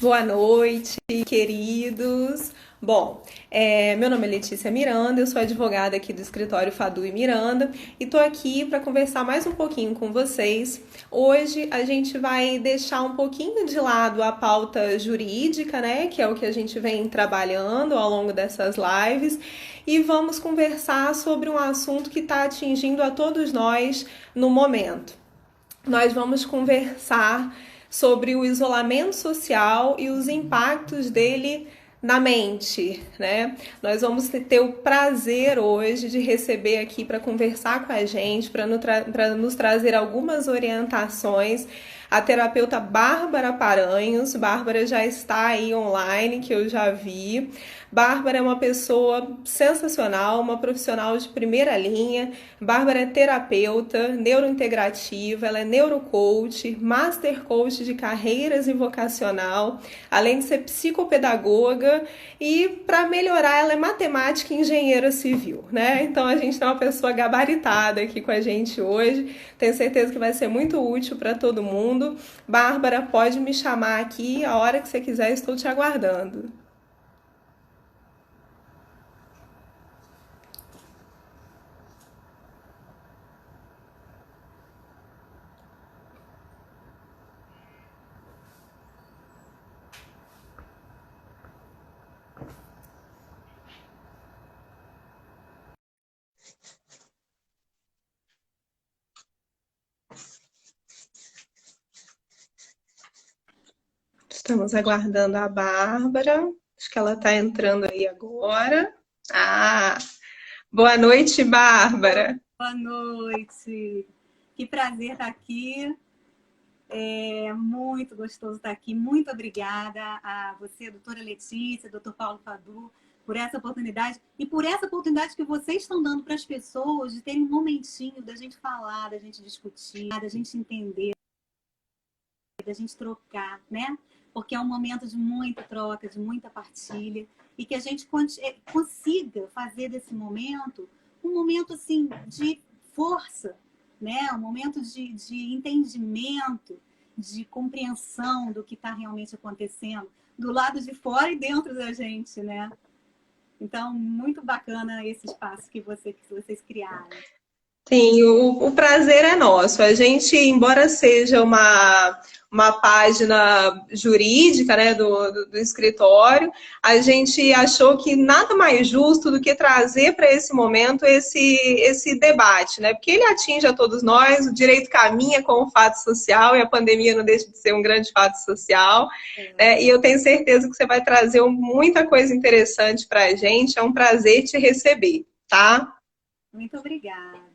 Boa noite, queridos. Bom, meu nome é Letícia Miranda, eu sou advogada aqui do escritório Fadu e Miranda e tô aqui para conversar mais um pouquinho com vocês. Hoje a gente vai deixar um pouquinho de lado a pauta jurídica, né, que é o que a gente vem trabalhando ao longo dessas lives, e vamos conversar sobre um assunto que está atingindo a todos nós no momento. Nós vamos conversar sobre o isolamento social e os impactos dele na mente, né? Nós vamos ter o prazer hoje de receber aqui para conversar com a gente, para nos trazer algumas orientações, a terapeuta Bárbara Paranhos. Bárbara já está aí online, que eu já vi. Bárbara é uma pessoa sensacional, uma profissional de primeira linha. Bárbara é terapeuta, neurointegrativa, ela é neurocoach, master coach de carreiras e vocacional, além de ser psicopedagoga e, para melhorar, ela é matemática e engenheira civil, né? Então a gente tem uma pessoa gabaritada aqui com a gente hoje. Tenho certeza que vai ser muito útil para todo mundo. Bárbara, pode me chamar aqui a hora que você quiser, estou te aguardando. Estamos aguardando a Bárbara. Acho que ela está entrando aí agora. Ah, boa noite, Bárbara. Boa noite. Que prazer estar aqui. É muito gostoso estar aqui. Muito obrigada a você, doutora Letícia, doutor Paulo Fadu, por essa oportunidade e por essa oportunidade que vocês estão dando para as pessoas de terem um momentinho da gente falar, da gente discutir, da gente entender, da gente trocar, né? Porque é um momento de muita troca, de muita partilha e que a gente consiga fazer desse momento um momento assim de força, né? Um momento de entendimento, de compreensão do que está realmente acontecendo do lado de fora e dentro da gente, né? Então, muito bacana esse espaço que vocês criaram. Sim, o prazer é nosso. A gente, embora seja uma página jurídica, né, do escritório, a gente achou que nada mais justo do que trazer para esse momento esse debate, né? Porque ele atinge a todos nós, o direito caminha com o fato social e a pandemia não deixa de ser um grande fato social. E eu tenho certeza que você vai trazer muita coisa interessante para a gente. É um prazer te receber, tá? Muito obrigada.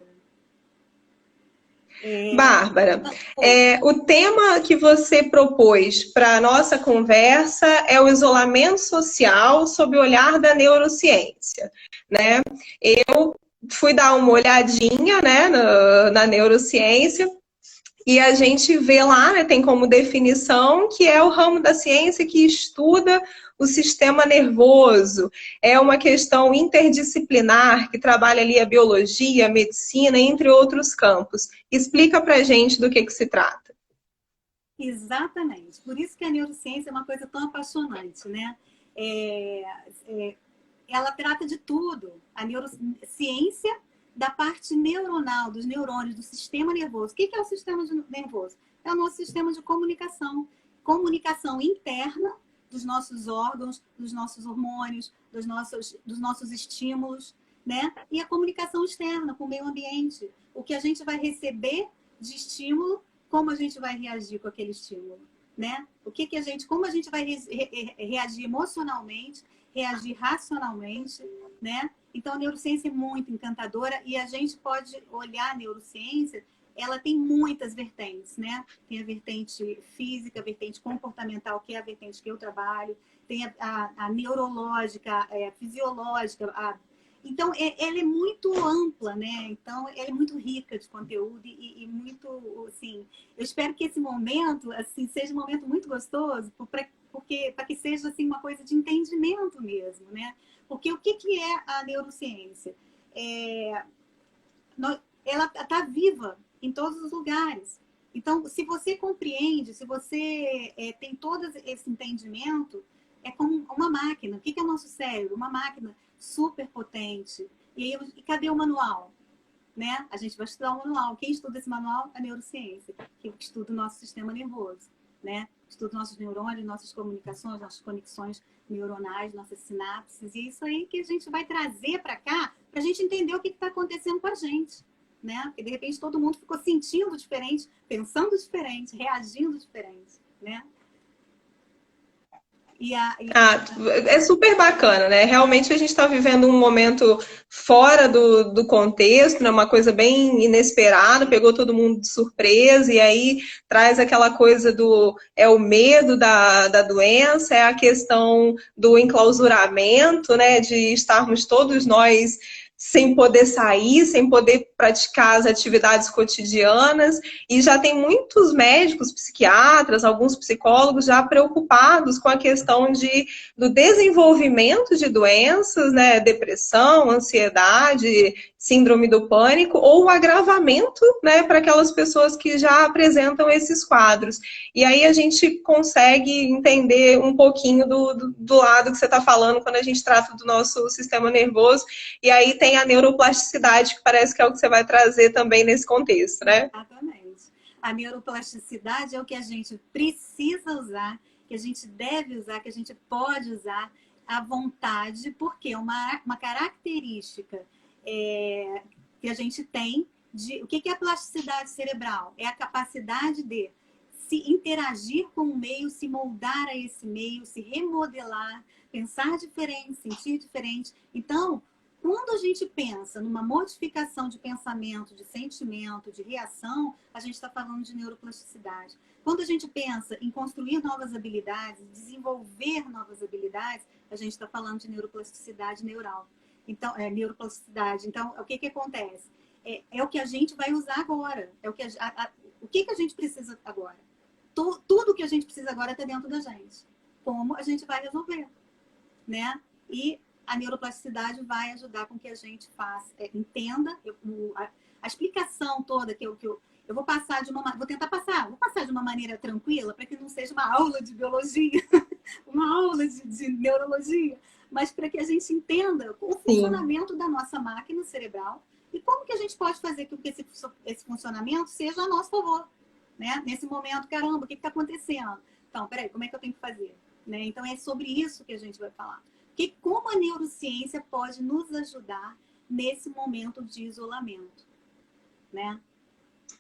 Bárbara, o tema que você propôs para a nossa conversa é o isolamento social sob o olhar da neurociência, né? Eu fui dar uma olhadinha, né, na neurociência e a gente vê lá, né, tem como definição que é o ramo da ciência que estuda o sistema nervoso. É uma questão interdisciplinar que trabalha ali a biologia, a medicina, entre outros campos. Explica pra gente do que se trata. Exatamente. Por isso que a neurociência é uma coisa tão apaixonante, né? É, ela trata de tudo. A neurociência da parte neuronal, dos neurônios, do sistema nervoso. O que é o sistema nervoso? É o nosso sistema de comunicação. Comunicação interna dos nossos órgãos, dos nossos hormônios, dos nossos estímulos, né? E a comunicação externa com o meio ambiente. O que a gente vai receber de estímulo, como a gente vai reagir com aquele estímulo, né? Como a gente vai reagir emocionalmente, reagir racionalmente, né? Então, a neurociência é muito encantadora e a gente pode olhar a neurociência, ela tem muitas vertentes, né? Tem a vertente física, a vertente comportamental, que é a vertente que eu trabalho, tem a neurológica, a fisiológica, então, ela é muito ampla, né? Então, ela é muito rica de conteúdo e muito, assim... Eu espero que esse momento, assim, seja um momento muito gostoso, para que seja, assim, uma coisa de entendimento mesmo, né? Porque o que é a neurociência? Ela está viva em todos os lugares. Então, se você compreende, se você tem todo esse entendimento, é como uma máquina. O que é o nosso cérebro? Uma máquina super potente. E aí, cadê o manual? Né? A gente vai estudar o manual. Quem estuda esse manual? A neurociência, que estuda o nosso sistema nervoso, né? Estuda nossos neurônios, nossas comunicações, nossas conexões neuronais, nossas sinapses. E é isso aí que a gente vai trazer para cá, para a gente entender o que está acontecendo com a gente, né? Porque de repente todo mundo ficou sentindo diferente, pensando diferente, reagindo diferente, né? Ah, é super bacana, né? Realmente a gente está vivendo um momento fora do contexto, né? Uma coisa bem inesperada, pegou todo mundo de surpresa, e aí traz aquela coisa é o medo da doença, é a questão do enclausuramento, né? De estarmos todos nós sem poder sair, sem poder praticar as atividades cotidianas, e já tem muitos médicos, psiquiatras, alguns psicólogos já preocupados com a questão do desenvolvimento de doenças, né, depressão, ansiedade, síndrome do pânico, ou o agravamento, né, para aquelas pessoas que já apresentam esses quadros. E aí a gente consegue entender um pouquinho do lado que você está falando quando a gente trata do nosso sistema nervoso, e aí tem a neuroplasticidade, que parece que é o que você vai trazer também nesse contexto, né? Exatamente. A neuroplasticidade é o que a gente precisa usar, que a gente deve usar, que a gente pode usar à vontade, porque uma característica que a gente tem de... O que é a plasticidade cerebral? É a capacidade de se interagir com o meio, se moldar a esse meio, se remodelar, pensar diferente, sentir diferente. Então, quando a gente pensa numa modificação de pensamento, de sentimento, de reação, a gente está falando de neuroplasticidade. Quando a gente pensa em construir novas habilidades, desenvolver novas habilidades, a gente está falando de neuroplasticidade neural. Então, neuroplasticidade. Então, o que acontece? É o que a gente vai usar agora. É o que a gente precisa agora? Tudo que a gente precisa agora está dentro da gente. Como a gente vai resolver, né? E a neuroplasticidade vai ajudar com que a gente faça, entenda a explicação toda que eu vou passar vou passar de uma maneira tranquila para que não seja uma aula de biologia, uma aula de neurologia, mas para que a gente entenda o funcionamento da nossa máquina cerebral e como que a gente pode fazer com que esse funcionamento seja a nosso favor, né? Nesse momento, caramba, o que está acontecendo? Então, peraí, como é que eu tenho que fazer? Né? Então, é sobre isso que a gente vai falar. Como a neurociência pode nos ajudar nesse momento de isolamento, né?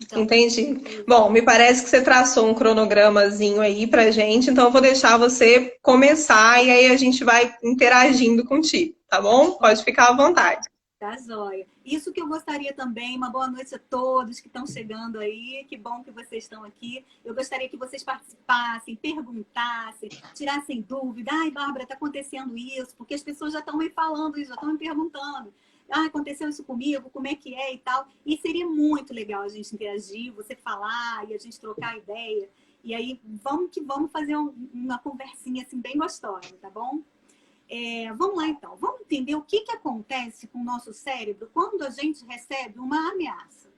Então, entendi. Bom, me parece que você traçou um cronogramazinho aí pra gente, então eu vou deixar você começar e aí a gente vai interagindo contigo, tá bom? Pode ficar à vontade. tá joia. Isso que eu gostaria também, uma boa noite a todos que estão chegando aí, que bom que vocês estão aqui. Eu gostaria que vocês participassem, perguntassem, tirassem dúvida. Ai, Bárbara, está acontecendo isso, porque as pessoas já estão me falando isso, já estão me perguntando. Ah, aconteceu isso comigo, como é que é e tal. E seria muito legal a gente interagir, você falar e a gente trocar ideia. E aí, vamos fazer uma conversinha assim bem gostosa, tá bom? Vamos lá, então. Vamos entender o que acontece com o nosso cérebro quando a gente recebe uma ameaça.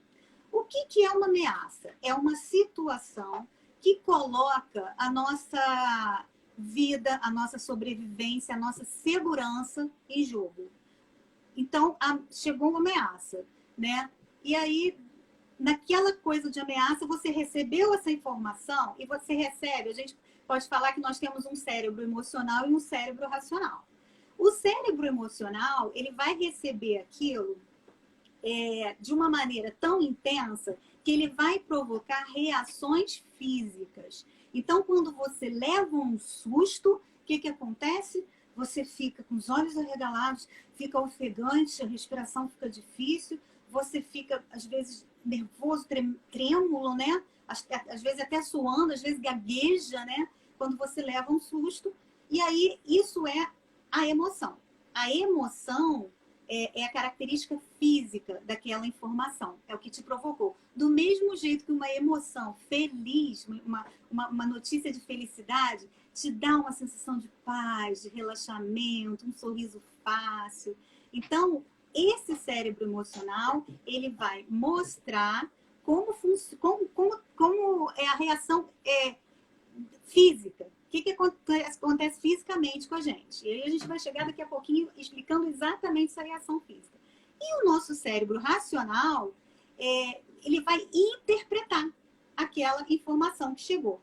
O que é uma ameaça? É uma situação que coloca a nossa vida, a nossa sobrevivência, a nossa segurança em jogo. Então, chegou uma ameaça, né? E aí, naquela coisa de ameaça, você recebeu essa informação e você recebe, a gente pode falar que nós temos um cérebro emocional e um cérebro racional. O cérebro emocional, ele vai receber aquilo de uma maneira tão intensa que ele vai provocar reações físicas. Então, quando você leva um susto, o que acontece? Você fica com os olhos arregalados, fica ofegante, a respiração fica difícil, você fica, às vezes, nervoso, trêmulo, né? Às vezes até suando, às vezes gagueja, né? Quando você leva um susto. E aí, isso é a emoção. A emoção é a característica física daquela informação. É o que te provocou. Do mesmo jeito que uma emoção feliz, uma notícia de felicidade, te dá uma sensação de paz, de relaxamento, um sorriso fácil. Então, esse cérebro emocional, ele vai mostrar como é a reação física. O que acontece fisicamente com a gente? E aí a gente vai chegar daqui a pouquinho explicando exatamente essa reação física. E o nosso cérebro racional, ele vai interpretar aquela informação que chegou.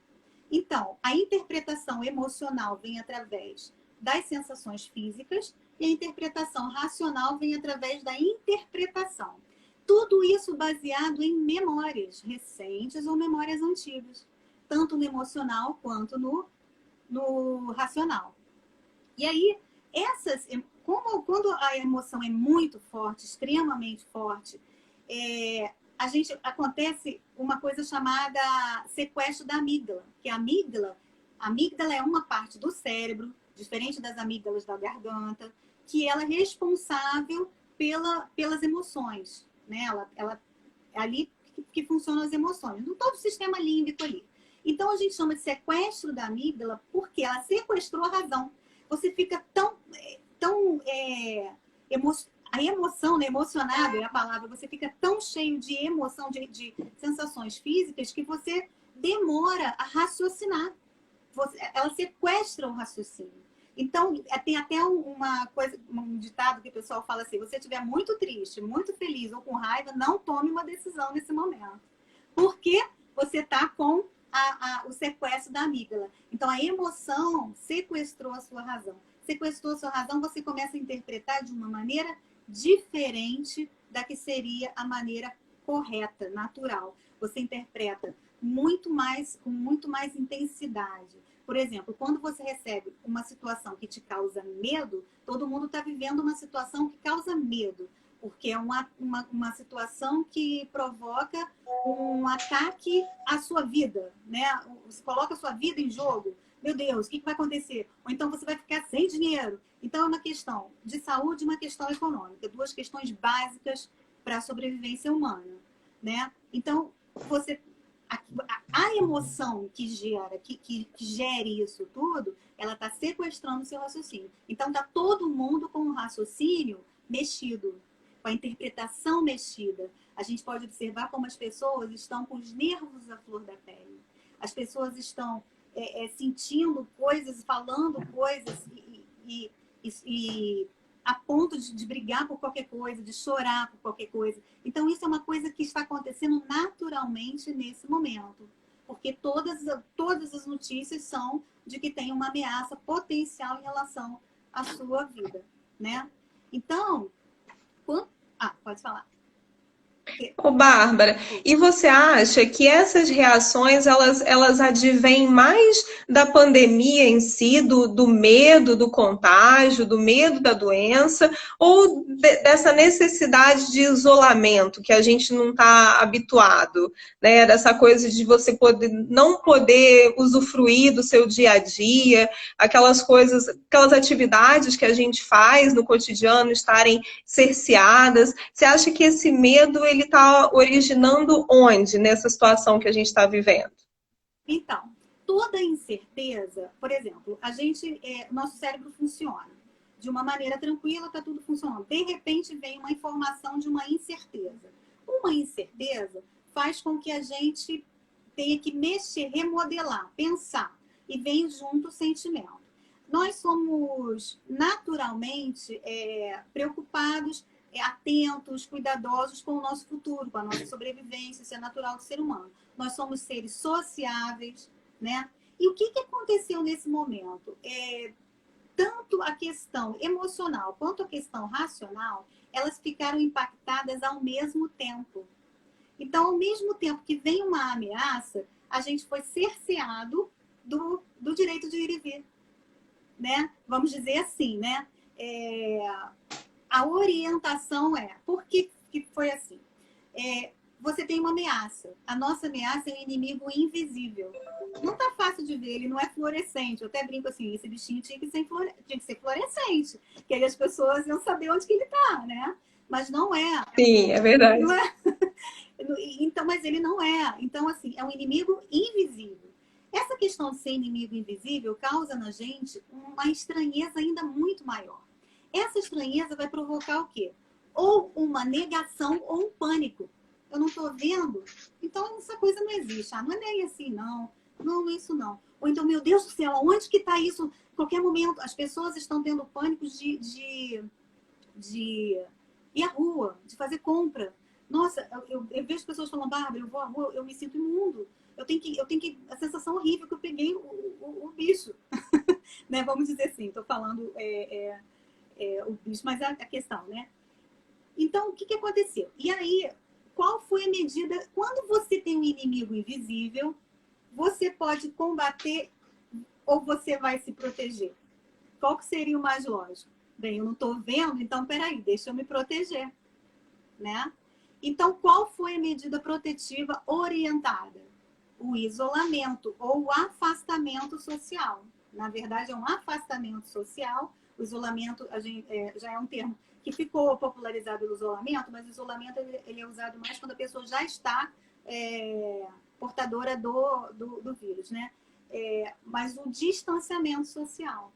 Então, a interpretação emocional vem através das sensações físicas e a interpretação racional vem através da interpretação. Tudo isso baseado em memórias recentes ou memórias antigas, tanto no emocional quanto no racional. E aí, quando a emoção é muito forte, extremamente forte, acontece uma coisa chamada sequestro da amígdala, que a amígdala é uma parte do cérebro, diferente das amígdalas da garganta, que ela é responsável pelas emoções, né? Ela é ali que funcionam as emoções, no todo o sistema límbico ali. Então, a gente chama de sequestro da amígdala porque ela sequestrou a razão. Você fica a emoção, né? Emocionado é a palavra, você fica tão cheio de emoção, de sensações físicas, que você demora a raciocinar. Ela sequestra o raciocínio. Então, tem até um ditado que o pessoal fala assim: se você estiver muito triste, muito feliz ou com raiva, não tome uma decisão nesse momento. Porque você está com o sequestro da amígdala. Então, a emoção sequestrou a sua razão. Sequestrou a sua razão, você começa a interpretar de uma maneira diferente da que seria a maneira correta, natural. Você interpreta com muito mais intensidade. Por exemplo, quando você recebe uma situação que te causa medo, todo mundo está vivendo uma situação que causa medo, porque é uma situação que provoca um ataque à sua vida, né? Você coloca a sua vida em jogo. Meu Deus, o que vai acontecer? Ou então você vai ficar sem dinheiro. Então é uma questão de saúde e uma questão econômica. Duas questões básicas para a sobrevivência humana, né? Então, a emoção que gere isso tudo, ela está sequestrando o seu raciocínio. Então, está todo mundo com o raciocínio mexido, com a interpretação mexida. A gente pode observar como as pessoas estão com os nervos à flor da pele. As pessoas estão sentindo coisas, falando coisas e a ponto de brigar por qualquer coisa, de chorar por qualquer coisa. Então, isso é uma coisa que está acontecendo naturalmente nesse momento. Porque todas as notícias são de que tem uma ameaça potencial em relação à sua vida, né? Então, pode falar. Ô, Bárbara, e você acha que essas reações, elas advêm mais da pandemia em si, do medo do contágio, do medo da doença, ou dessa necessidade de isolamento que a gente não está habituado, né? Dessa coisa de você não poder usufruir do seu dia a dia, aquelas atividades que a gente faz no cotidiano estarem cerceadas. Você acha que esse medo ele está originando onde nessa situação que a gente está vivendo? Então, toda incerteza, por exemplo, nosso cérebro funciona de uma maneira tranquila, está tudo funcionando. De repente vem uma informação de uma incerteza. Uma incerteza faz com que a gente tenha que mexer, remodelar, pensar, e vem junto o sentimento. Nós somos naturalmente preocupados, atentos, cuidadosos com o nosso futuro, com a nossa sobrevivência, isso é natural do ser humano. Nós somos seres sociáveis, né? E o que aconteceu nesse momento? Tanto a questão emocional quanto a questão racional, elas ficaram impactadas ao mesmo tempo. Então, ao mesmo tempo que vem uma ameaça, a gente foi cerceado do direito de ir e vir, né? Vamos dizer assim, né? A orientação por que foi assim? Você tem uma ameaça. A nossa ameaça é um inimigo invisível. Não tá fácil de ver, ele não é fluorescente. Eu até brinco assim, esse bichinho tinha que ser fluorescente, que aí as pessoas iam saber onde que ele tá, né? Mas não é. Sim, é verdade. Não é? Então, mas ele não é. Então, assim, é um inimigo invisível. Essa questão de ser inimigo invisível causa na gente uma estranheza ainda muito maior. Essa estranheza vai provocar o quê? Ou uma negação ou um pânico. eu não estou vendo, então essa coisa não existe. Ah, não é nem assim, não. Não, isso não. Ou então, meu Deus do céu, onde que está isso? Em qualquer momento, as pessoas estão tendo pânico de ir à rua, de fazer compra. Nossa, eu vejo pessoas falando, Bárbara, eu vou à rua, eu me sinto imundo. A sensação horrível que eu peguei o bicho. Né? Vamos dizer assim, estou falando o bicho, mas é a questão, né? Então, o que aconteceu? E aí, qual foi a medida? Quando você tem um inimigo invisível, você pode combater ou você vai se proteger? Qual que seria o mais lógico? Bem, eu não estou vendo, então peraí, deixa eu me proteger, né? Então, qual foi a medida protetiva orientada? O isolamento ou o afastamento social. Na verdade, é um afastamento social. O isolamento já é um termo que ficou popularizado no isolamento, mas o isolamento ele é usado mais quando a pessoa já está portadora do vírus, né? Mas o distanciamento social.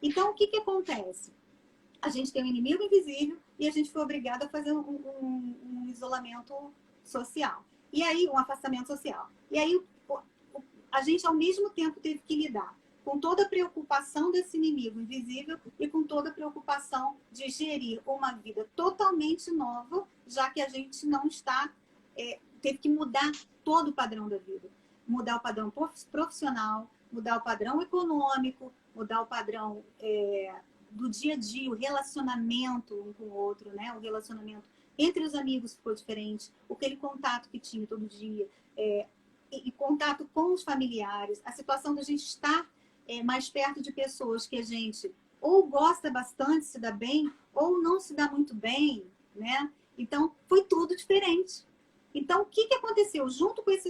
Então, o que acontece? A gente tem um inimigo invisível e a gente foi obrigado a fazer um isolamento social. E aí, um afastamento social. E aí, a gente, ao mesmo tempo, teve que lidar com toda a preocupação desse inimigo invisível e com toda a preocupação de gerir uma vida totalmente nova, já que a gente não está... teve que mudar todo o padrão da vida. Mudar o padrão profissional, mudar o padrão econômico, mudar o padrão do dia a dia, o relacionamento um com o outro, né? O relacionamento entre os amigos ficou diferente, aquele contato que tinha todo dia, e contato com os familiares, a situação da gente estar mais perto de pessoas que a gente ou gosta bastante, se dá bem, ou não se dá muito bem, né? Então, foi tudo diferente. Então, o que aconteceu? Junto com esse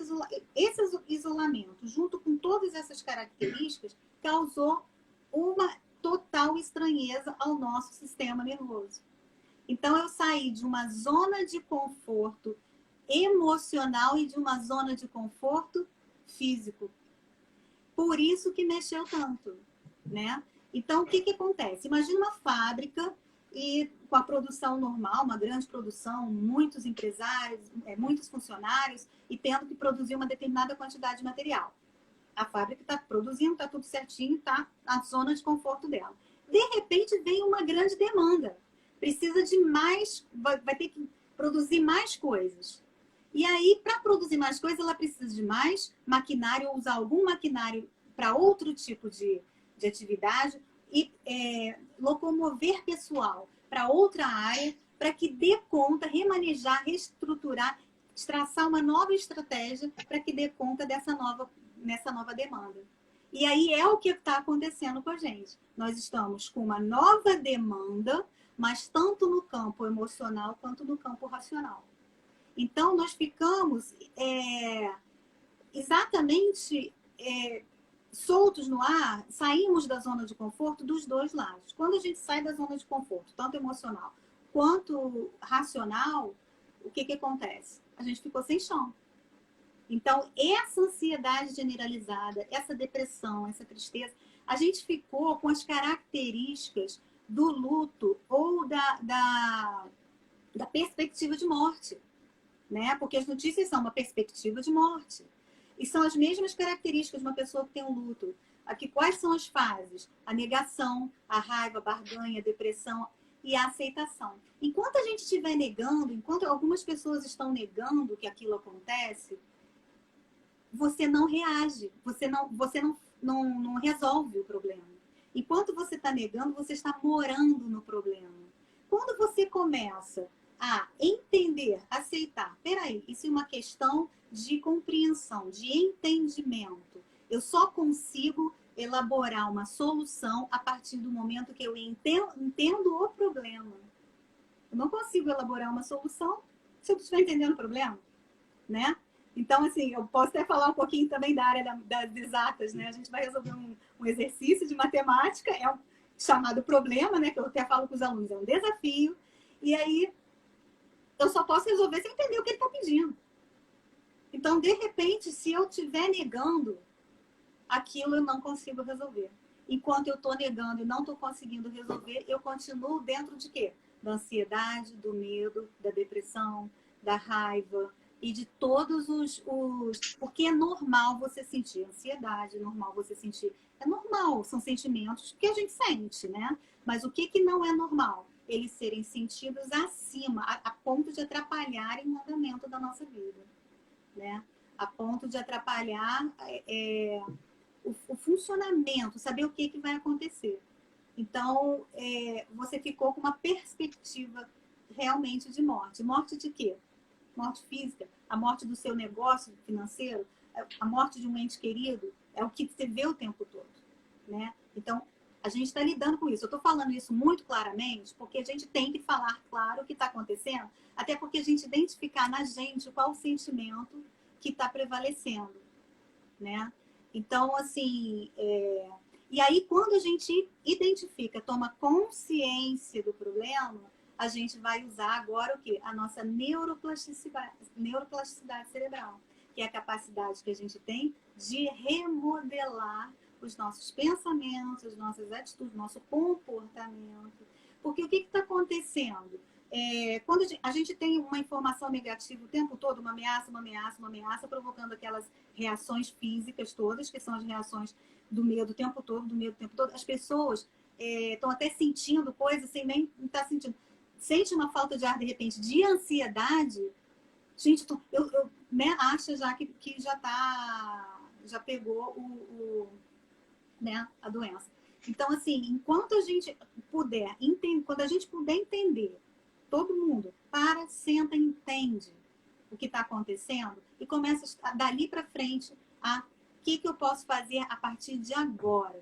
isolamento, junto com todas essas características, causou uma total estranheza ao nosso sistema nervoso. Então, eu saí de uma zona de conforto emocional e de uma zona de conforto físico. Por isso que mexeu tanto, né? Então, o que acontece? Imagina uma fábrica e com a produção normal, uma grande produção, muitos empresários, muitos funcionários e tendo que produzir uma determinada quantidade de material. A fábrica está produzindo, está tudo certinho, está na zona de conforto dela. De repente, vem uma grande demanda. Precisa de mais, vai ter que produzir mais coisas. E aí, para produzir mais coisas, ela precisa de mais maquinário, ou usar algum maquinário para outro tipo de atividade e locomover pessoal para outra área, para que dê conta, remanejar, reestruturar, traçar uma nova estratégia para que dê conta nessa nova demanda. E aí é o que está acontecendo com a gente. Nós estamos com uma nova demanda, mas tanto no campo emocional quanto no campo racional. Então, nós ficamos exatamente soltos no ar, saímos da zona de conforto dos dois lados. Quando a gente sai da zona de conforto, tanto emocional quanto racional, o que acontece? A gente ficou sem chão. Então, essa ansiedade generalizada, essa depressão, essa tristeza, a gente ficou com as características do luto ou da perspectiva de morte, né? Porque as notícias são uma perspectiva de morte. E são as mesmas características de uma pessoa que tem um luto. Aqui, quais são as fases? A negação, a raiva, a barganha, a depressão e a aceitação. Enquanto a gente estiver negando, enquanto algumas pessoas estão negando que aquilo acontece, você não reage, você não resolve o problema. Enquanto você está negando, você está morando no problema. Quando você começa a entender, aceitar, peraí, isso é uma questão de compreensão, de entendimento. Eu só consigo elaborar uma solução a partir do momento que eu entendo o problema. Eu não consigo elaborar uma solução se eu não estiver entendendo o problema, né? Então, assim, eu posso até falar um pouquinho também da área das exatas, né? A gente vai resolver um exercício de matemática, chamado problema, né? Que eu até falo com os alunos, é um desafio. E aí, eu só posso resolver se eu entender o que ele está pedindo. Então, de repente, se eu estiver negando, aquilo eu não consigo resolver. Enquanto eu estou negando e não estou conseguindo resolver, eu continuo dentro de quê? Da ansiedade, do medo, da depressão, da raiva e de todos Porque é normal você sentir ansiedade, é normal você sentir... É normal, são sentimentos que a gente sente, né? Mas o que não é normal? Eles serem sentidos acima, a ponto de atrapalharem o andamento da nossa vida, né? A ponto de atrapalhar o funcionamento, saber o que vai acontecer. Então, você ficou com uma perspectiva realmente de morte. Morte de quê? Morte física, a morte do seu negócio financeiro, a morte de um ente querido, é o que você vê o tempo todo, né? Então, a gente está lidando com isso. Eu estou falando isso muito claramente porque a gente tem que falar claro o que está acontecendo, até porque a gente identificar na gente qual o sentimento que está prevalecendo, né? Então, assim, e aí quando a gente identifica, toma consciência do problema, a gente vai usar agora o quê? A nossa neuroplasticidade cerebral, que é a capacidade que a gente tem de remodelar os nossos pensamentos, as nossas atitudes, nosso comportamento. Porque o que está acontecendo? Quando a gente tem uma informação negativa o tempo todo, uma ameaça, provocando aquelas reações físicas todas, que são as reações do medo o tempo todo, as pessoas estão até sentindo coisas sem nem estar sentindo. Sente uma falta de ar, de repente, de ansiedade, gente, né, acha já que já pegou né, a doença. Então, assim, enquanto a gente puder entender, quando a gente puder entender, todo mundo senta e entende o que está acontecendo e começa dali para frente o que eu posso fazer a partir de agora.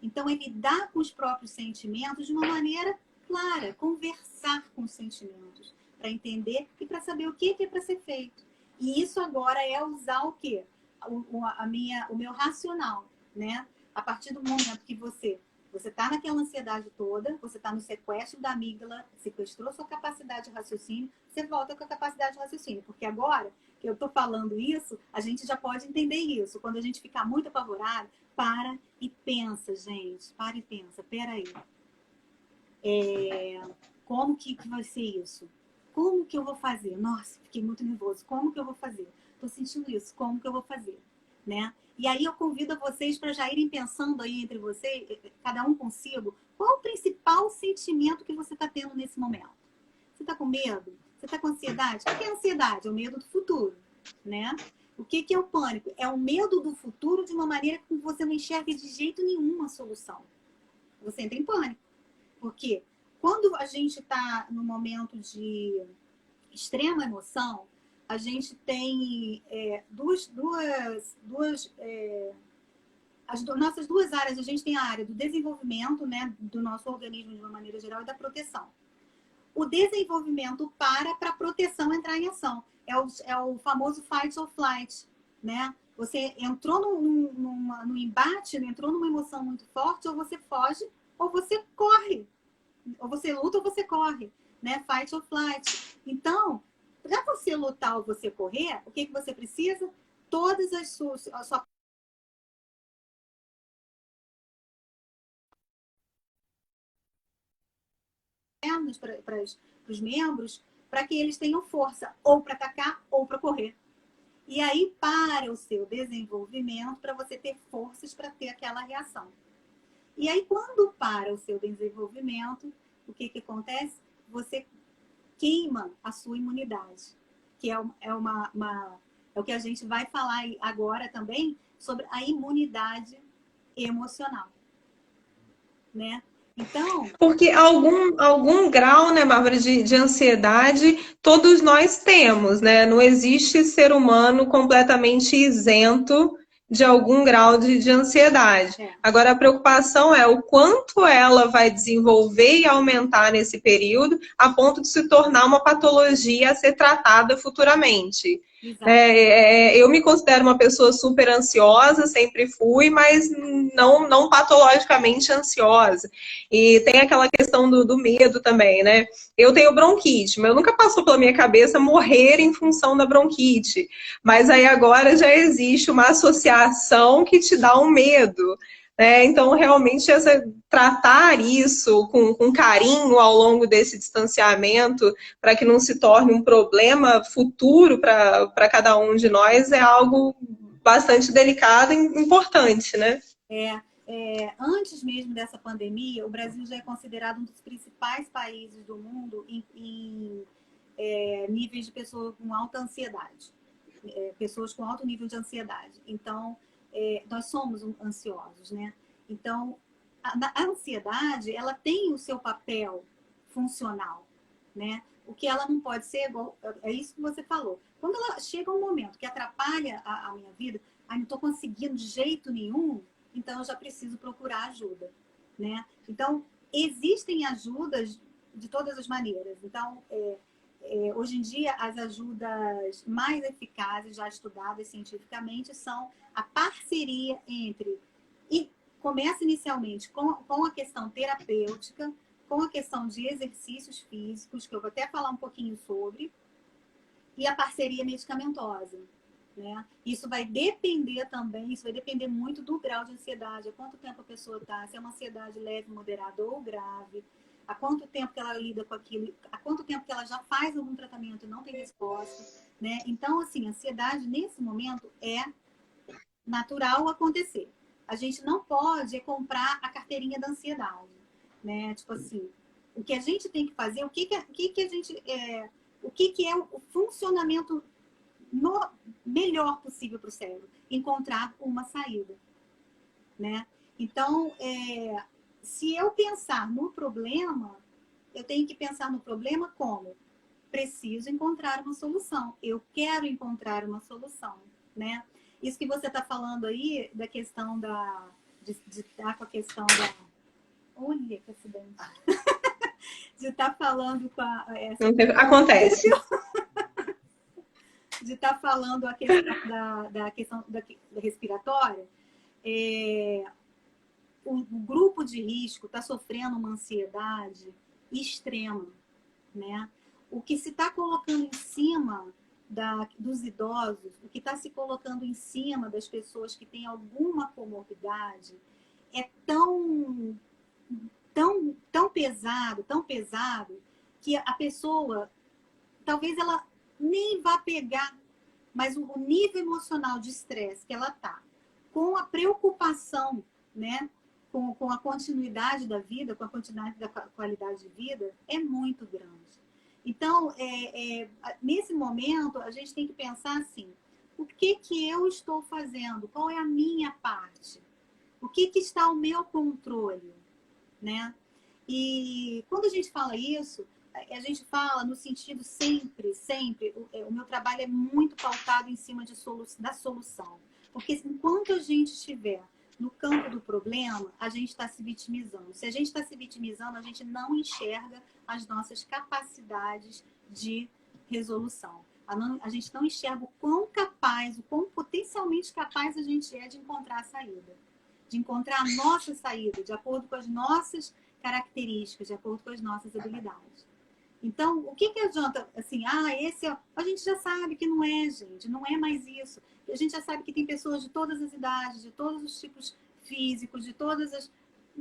Então, é lidar com os próprios sentimentos de uma maneira clara, conversar com os sentimentos, para entender e para saber o que é para ser feito. E isso agora é usar o quê? O meu racional, né? A partir do momento que você está naquela ansiedade toda, você está no sequestro da amígdala, sequestrou sua capacidade de raciocínio, você volta com a capacidade de raciocínio. Porque agora que eu estou falando isso, a gente já pode entender isso. Quando a gente ficar muito apavorado, para e pensa, gente. Para e pensa. Peraí. Como que vai ser isso? Como que eu vou fazer? Nossa, fiquei muito nervoso. Como que eu vou fazer? Estou sentindo isso. Como que eu vou fazer? Né? E aí eu convido vocês para já irem pensando aí entre vocês, cada um consigo, qual o principal sentimento que você está tendo nesse momento? Você está com medo? Você está com ansiedade? O que é ansiedade? É o medo do futuro, né? O que é o pânico? É o medo do futuro de uma maneira que você não enxerga de jeito nenhum uma solução. Você entra em pânico. Porque quando a gente está no momento de extrema emoção, a gente tem as nossas duas áreas. A gente tem a área do desenvolvimento, né, do nosso organismo de uma maneira geral e da proteção. O desenvolvimento para a proteção entrar em ação. É o famoso fight or flight, né? Você entrou num embate, entrou numa emoção muito forte, ou você foge, ou você corre. Ou você luta ou você corre, né? Fight or flight. Então, para você lutar ou você correr, o que você precisa? Todas as suas pernas para os membros, para que eles tenham força, ou para atacar ou para correr. E aí, para o seu desenvolvimento, para você ter forças para ter aquela reação. E aí, quando para o seu desenvolvimento, o que acontece? Você queima a sua imunidade, que é o que a gente vai falar agora também sobre a imunidade emocional, né? Então... Porque algum grau, né, Bárbara, de ansiedade todos nós temos, né? Não existe ser humano completamente isento de algum grau de ansiedade. Agora, a preocupação é o quanto ela vai desenvolver e aumentar nesse período a ponto de se tornar uma patologia a ser tratada futuramente. Eu me considero uma pessoa super ansiosa, sempre fui, mas não patologicamente ansiosa. E tem aquela questão do medo também, né? Eu tenho bronquite, mas nunca passou pela minha cabeça morrer em função da bronquite. Mas aí agora já existe uma associação que te dá um medo. né? Então, realmente, tratar isso com carinho ao longo desse distanciamento, para que não se torne um problema futuro para cada um de nós, é algo bastante delicado e importante, né? Antes mesmo dessa pandemia, o Brasil já é considerado um dos principais países do mundo em níveis de pessoas com alta ansiedade, pessoas com alto nível de ansiedade. Então, nós somos ansiosos, né? Então, a ansiedade, ela tem o seu papel funcional, né? O que ela não pode ser, é isso que você falou. Quando ela chega um momento que atrapalha a minha vida, não estou conseguindo de jeito nenhum, então eu já preciso procurar ajuda, né? Então, existem ajudas de todas as maneiras. Então, hoje em dia, as ajudas mais eficazes, já estudadas cientificamente, são a parceria entre... E começa inicialmente com a questão terapêutica, com a questão de exercícios físicos, que eu vou até falar um pouquinho sobre, e a parceria medicamentosa, né? Isso vai depender também, isso vai depender muito do grau de ansiedade, há quanto tempo a pessoa está, se é uma ansiedade leve, moderada ou grave, há quanto tempo que ela lida com aquilo, há quanto tempo que ela já faz algum tratamento e não tem resposta, né? Então, assim, a ansiedade nesse momento é natural acontecer. A gente não pode comprar a carteirinha da ansiedade, né? Tipo assim, o que a gente tem que fazer, o que é o funcionamento melhor possível para o cérebro, encontrar uma saída, né? Então, se eu pensar no problema, eu tenho que pensar no problema como preciso encontrar uma solução, eu quero encontrar uma solução, né? Isso que você está falando aí, da questão de estar com a questão da... Olha que acidente! De estar falando com Acontece. De estar falando a questão da questão da respiratória, o grupo de risco está sofrendo uma ansiedade extrema, né? O que se está colocando em cima dos idosos, o que está se colocando em cima das pessoas que têm alguma comorbidade é tão pesado, que a pessoa, talvez ela nem vá pegar, mas o nível emocional de estresse que ela está, com a preocupação, né, com a continuidade da vida, com a continuidade da qualidade de vida, é muito grande. Então, nesse momento, a gente tem que pensar assim, o que eu estou fazendo? Qual é a minha parte? O que está ao meu controle? Né? E quando a gente fala isso, a gente fala no sentido sempre, o meu trabalho é muito pautado em cima da solução. Porque enquanto a gente estiver no campo do problema, a gente está se vitimizando. Se a gente está se vitimizando, a gente não enxerga as nossas capacidades de resolução. A gente não enxerga o quão capaz, o quão potencialmente capaz a gente é de encontrar a saída. De encontrar a nossa saída, de acordo com as nossas características, de acordo com as nossas habilidades. Então, o que adianta, assim, a gente já sabe que não é, gente, não é mais isso. A gente já sabe que tem pessoas de todas as idades, de todos os tipos físicos, de todas as...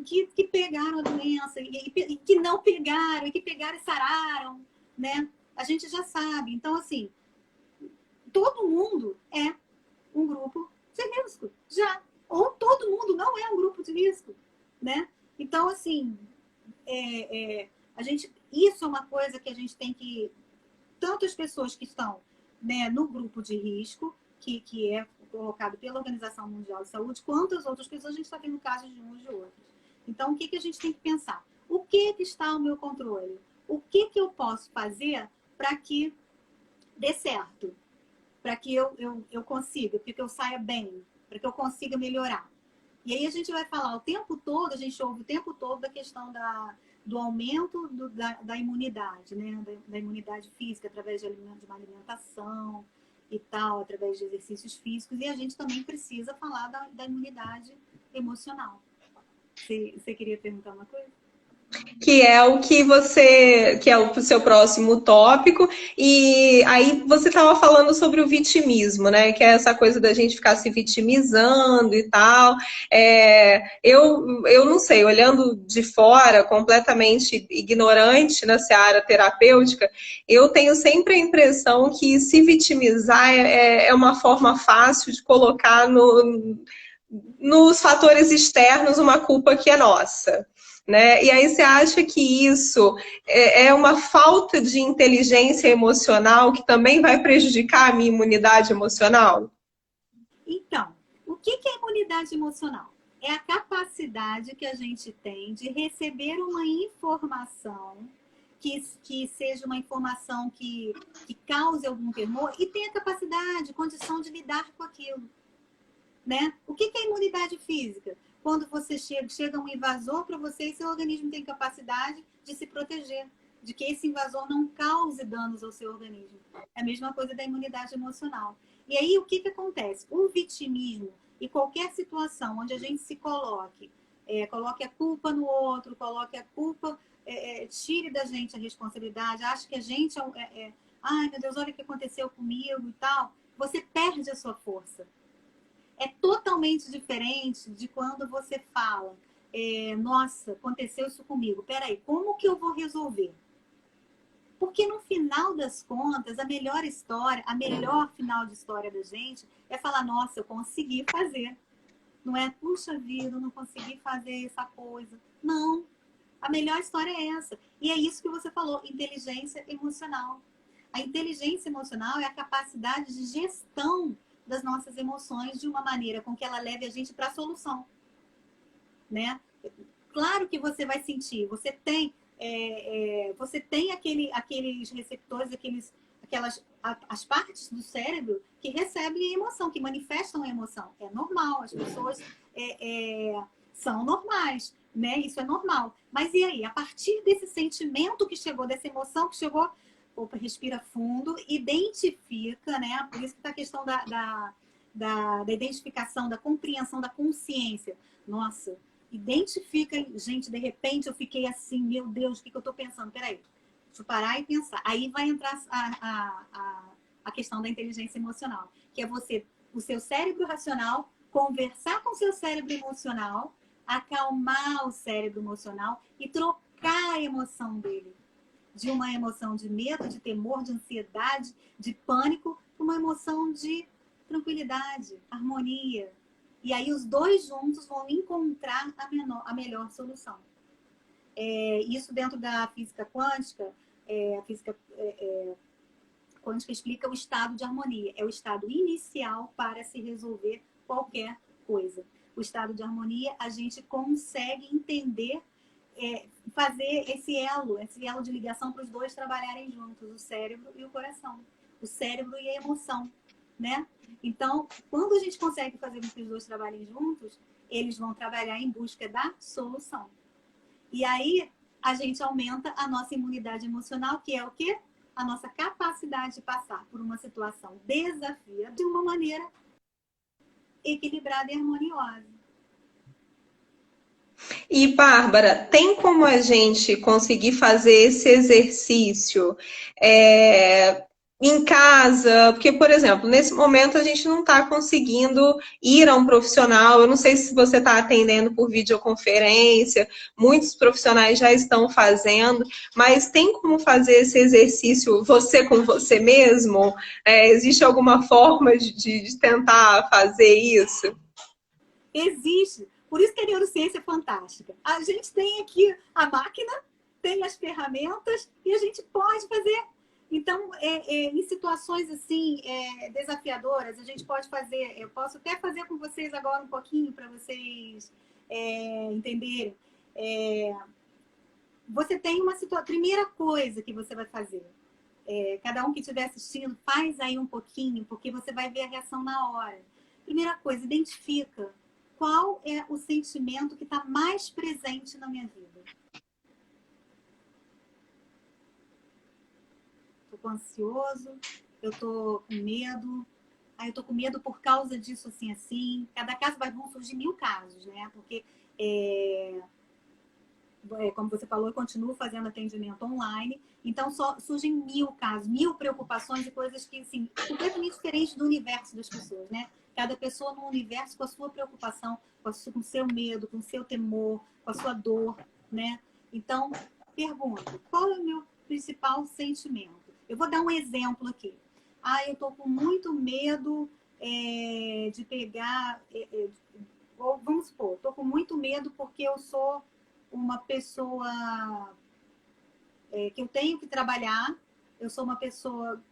que pegaram a doença, e que não pegaram, e que pegaram e sararam, né? A gente já sabe. Então, assim, todo mundo é um grupo de risco, já. Ou todo mundo não é um grupo de risco, né? Então, assim, isso é uma coisa que a gente tem que... Tanto as pessoas que estão, né, no grupo de risco, que é colocado pela Organização Mundial de Saúde, quanto as outras pessoas, a gente está tendo casos de uns e de outros. Então, o que a gente tem que pensar? O que está ao meu controle? O que eu posso fazer para que dê certo? Para que eu consiga, para que eu saia bem, para que eu consiga melhorar. E aí a gente vai falar o tempo todo, a gente ouve o tempo todo da questão do aumento da imunidade, né? Da imunidade física, através de uma alimentação e tal, através de exercícios físicos. E a gente também precisa falar da imunidade emocional. Você queria perguntar uma coisa? Que é o que você, que é o seu próximo tópico, e aí você estava falando sobre o vitimismo, né? Que é essa coisa da gente ficar se vitimizando e tal. Eu não sei, olhando de fora, completamente ignorante na seara terapêutica, eu tenho sempre a impressão que se vitimizar é uma forma fácil de colocar nos fatores externos uma culpa que é nossa. Né? E aí você acha que isso é uma falta de inteligência emocional que também vai prejudicar a minha imunidade emocional? Então, o que é imunidade emocional? É a capacidade que a gente tem de receber uma informação que seja uma informação que cause algum temor e tenha capacidade, condição de lidar com aquilo. Né? O que é imunidade física? Quando você chega um invasor para você e seu organismo tem capacidade de se proteger, de que esse invasor não cause danos ao seu organismo. É a mesma coisa da imunidade emocional. E aí, o que acontece? O vitimismo e qualquer situação onde a gente se coloque a culpa no outro, coloque a culpa, tire da gente a responsabilidade, ache que a gente ai meu Deus, olha o que aconteceu comigo e tal, você perde a sua força. É totalmente diferente de quando você fala, nossa, aconteceu isso comigo, peraí, como que eu vou resolver? Porque no final das contas, a melhor história, a melhor final de história da gente é falar, nossa, eu consegui fazer. Não é, puxa vida, eu não consegui fazer essa coisa. Não, a melhor história é essa. E é isso que você falou, inteligência emocional. A inteligência emocional é a capacidade de gestão das nossas emoções de uma maneira com que ela leve a gente para a solução, né? Claro que você vai sentir, você tem aqueles receptores, as partes do cérebro que recebem a emoção, que manifestam a emoção. É normal, as pessoas são normais, né? Isso é normal. Mas e aí? A partir desse sentimento que chegou, dessa emoção que chegou, opa, respira fundo, identifica, né? Por isso que está a questão da identificação, da compreensão, da consciência. Nossa, identifica, gente, de repente eu fiquei assim, meu Deus, o que eu estou pensando? Peraí, deixa eu parar e pensar. Aí vai entrar a questão da inteligência emocional, que é o seu cérebro racional, conversar com o seu cérebro emocional, acalmar o cérebro emocional e trocar a emoção dele. De uma emoção de medo, de temor, de ansiedade, de pânico, para uma emoção de tranquilidade, harmonia. E aí os dois juntos vão encontrar a melhor solução. Isso dentro da física quântica, a física quântica explica o estado de harmonia. É o estado inicial para se resolver qualquer coisa. O estado de harmonia, a gente consegue entender, fazer esse elo de ligação para os dois trabalharem juntos, o cérebro e o coração, o cérebro e a emoção, né? Então, quando a gente consegue fazer com que os dois trabalhem juntos, eles vão trabalhar em busca da solução. E aí, a gente aumenta a nossa imunidade emocional, que é o quê? A nossa capacidade de passar por uma situação desafiadora de uma maneira equilibrada e harmoniosa. E, Bárbara, tem como a gente conseguir fazer esse exercício em casa? Porque, por exemplo, nesse momento a gente não está conseguindo ir a um profissional. Eu não sei se você está atendendo por videoconferência, muitos profissionais já estão fazendo, mas tem como fazer esse exercício você com você mesmo? Existe alguma forma de tentar fazer isso? Existe. Por isso que a neurociência é fantástica. A gente tem aqui a máquina, tem as ferramentas e a gente pode fazer. Então, em situações assim desafiadoras, a gente pode fazer. Eu posso até fazer com vocês agora um pouquinho para vocês entenderem. Você tem uma situação. Primeira coisa que você vai fazer. Cada um que estiver assistindo, faz aí um pouquinho, porque você vai ver a reação na hora. Primeira coisa, identifica qual é o sentimento que está mais presente na minha vida. Estou ansioso, eu estou com medo, eu estou com medo por causa disso, assim, assim. Cada caso vão surgir 1000 casos, né? Porque como você falou, eu continuo fazendo atendimento online. Então, só surgem 1000 casos, 1000 preocupações e coisas que, assim, completamente diferentes do universo das pessoas, né? Cada pessoa num universo com a sua preocupação, com o seu medo, com o seu temor, com a sua dor, né? Então, pergunto, qual é o meu principal sentimento? Eu vou dar um exemplo aqui. Ah, eu tô com muito medo de pegar... ou, vamos supor, tô com muito medo porque eu sou uma pessoa que eu tenho que trabalhar, eu sou uma pessoa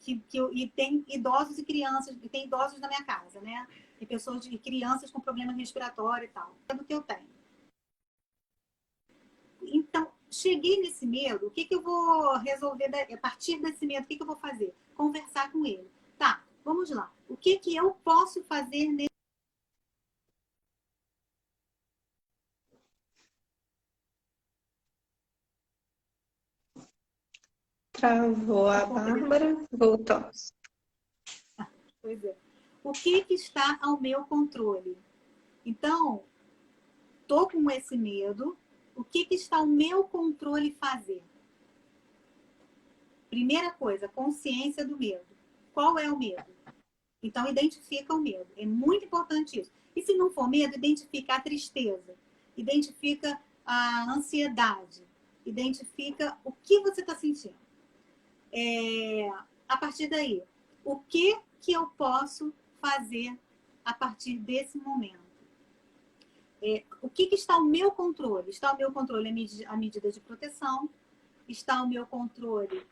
e tem idosos e crianças, e tem idosos na minha casa, né? E pessoas e crianças com problema respiratório e tal. É do que eu tenho. Então, cheguei nesse medo, o que eu vou resolver a partir desse medo? O que eu vou fazer? Conversar com ele. Tá, vamos lá. O que eu posso fazer nesse... Travou a Bárbara, voltou. Pois é. O que está ao meu controle? Então, tô com esse medo, o que está ao meu controle fazer? Primeira coisa, consciência do medo. Qual é o medo? Então, identifica o medo. É muito importante isso. E se não for medo, identifica a tristeza, identifica a ansiedade, identifica o que você está sentindo. A partir daí, o que eu posso fazer a partir desse momento? O que está ao meu controle? Está ao meu controle a medida de proteção, está ao meu controle,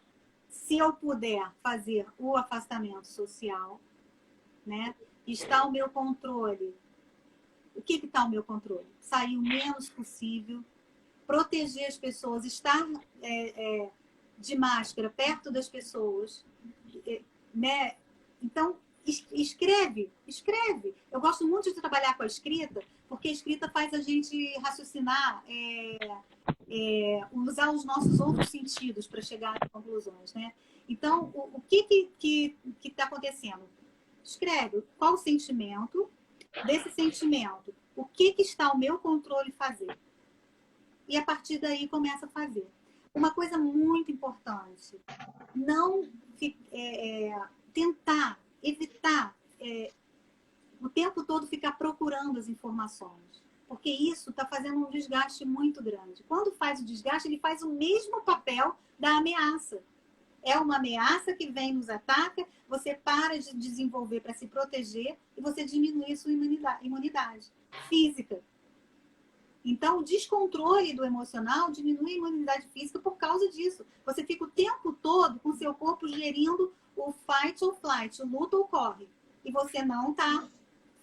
se eu puder, fazer o afastamento social, né? Está ao meu controle. O que está ao meu controle? Sair o menos possível, proteger as pessoas, estar de máscara perto das pessoas, né? Então, escreve. Eu gosto muito de trabalhar com a escrita, porque a escrita faz a gente raciocinar, usar os nossos outros sentidos para chegar a conclusões, né? Então, o que está acontecendo? Escreve qual o sentimento, desse sentimento, o que está ao meu controle fazer. E a partir daí começa a fazer. Uma coisa muito importante, não tentar, evitar o tempo todo ficar procurando as informações. Porque isso está fazendo um desgaste muito grande. Quando faz o desgaste, ele faz o mesmo papel da ameaça. É uma ameaça que vem, nos ataca, você para de desenvolver para se proteger e você diminui a sua imunidade física. Então, o descontrole do emocional diminui a imunidade física por causa disso. Você fica o tempo todo com o seu corpo gerindo o fight or flight, o luta ou corre. E você não está